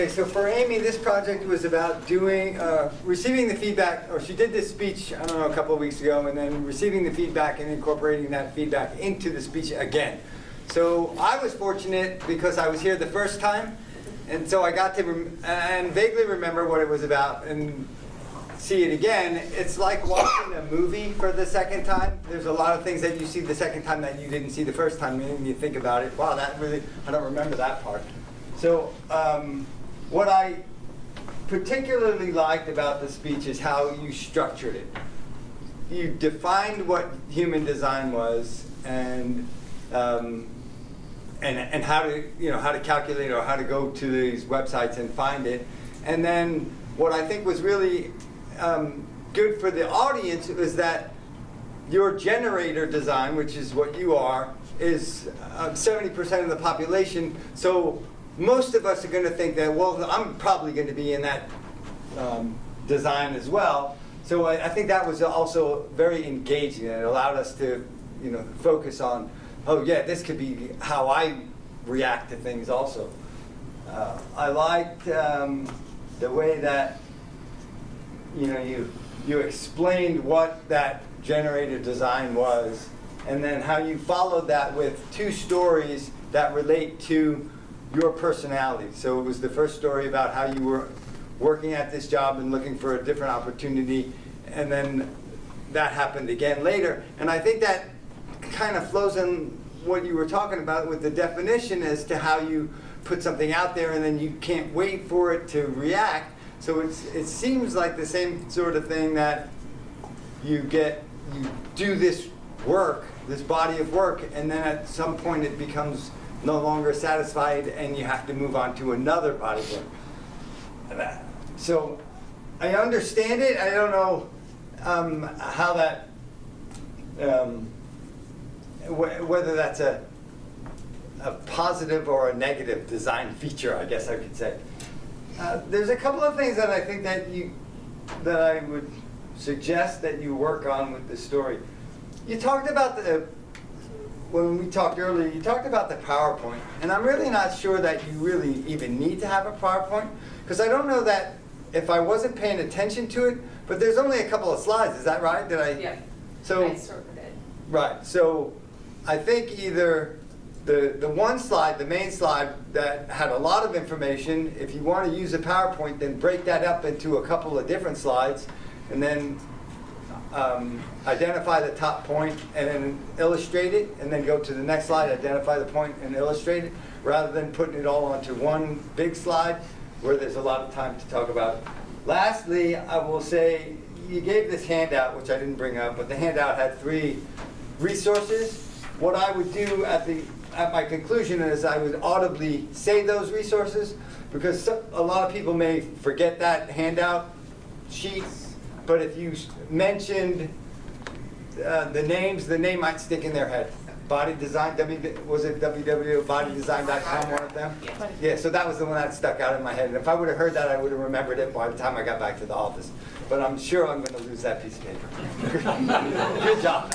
Okay, so for Amy, this project was about doing, receiving the feedback, or she did this speech, I don't know, a couple of weeks ago, and then receiving the feedback and incorporating that feedback into the speech again. So I was fortunate because I was here the first time, and so I got to and vaguely remember what it was about and see it again. It's like watching a movie for the second time. There's a lot of things that you see the second time that you didn't see the first time, and you think about it, wow, that really, I don't remember that part. So what I particularly liked about the speech is how you structured it. You defined what human design was and how to, how to calculate or how to go to these websites and find it. And then what I think was really good for the audience was that your generator design, which is what you are, is 70% of the population. So most of us are going to think that, well, I'm probably going to be in that design as well. So I think that was also very engaging, and it allowed us to, focus on, oh yeah, this could be how I react to things also. I liked the way that you explained what that generator design was, and then how you followed that with two stories that relate to your personality. So it was the first story about how you were working at this job and looking for a different opportunity, and then that happened again later. And I think that kind of flows in what you were talking about with the definition as to how you put something out there and then you can't wait for it to react. So it seems like the same sort of thing that you do this work, this body of work, and then at some point it becomes no longer satisfied and you have to move on to another body of work. So I understand it. I don't know how that, whether that's a positive or a negative design feature, I guess I could say. There's a couple of things that I think that I would suggest that you work on with the story. You talked about when we talked earlier, you talked about the PowerPoint, and I'm really not sure that you really even need to have a PowerPoint, because I don't know that if I wasn't paying attention to it, but there's only a couple of slides, is that right? Yeah, so, I sorted it. Right, so I think either the one slide, the main slide that had a lot of information, if you want to use a PowerPoint, then break that up into a couple of different slides, and then identify the top point and then illustrate it, and then go to the next slide, identify the point and illustrate it, rather than putting it all onto one big slide where there's a lot of time to talk about it. Lastly, I will say, you gave this handout, which I didn't bring up, but the handout had 3 resources. What I would do at my conclusion is I would audibly say those resources, because a lot of people may forget that handout sheet. But if you mentioned the names, the name might stick in their head. Body Design, was it www.bodydesign.com, one of them? Yeah, so that was the one that stuck out in my head. And if I would have heard that, I would have remembered it by the time I got back to the office. But I'm sure I'm going to lose that piece of paper. Good job.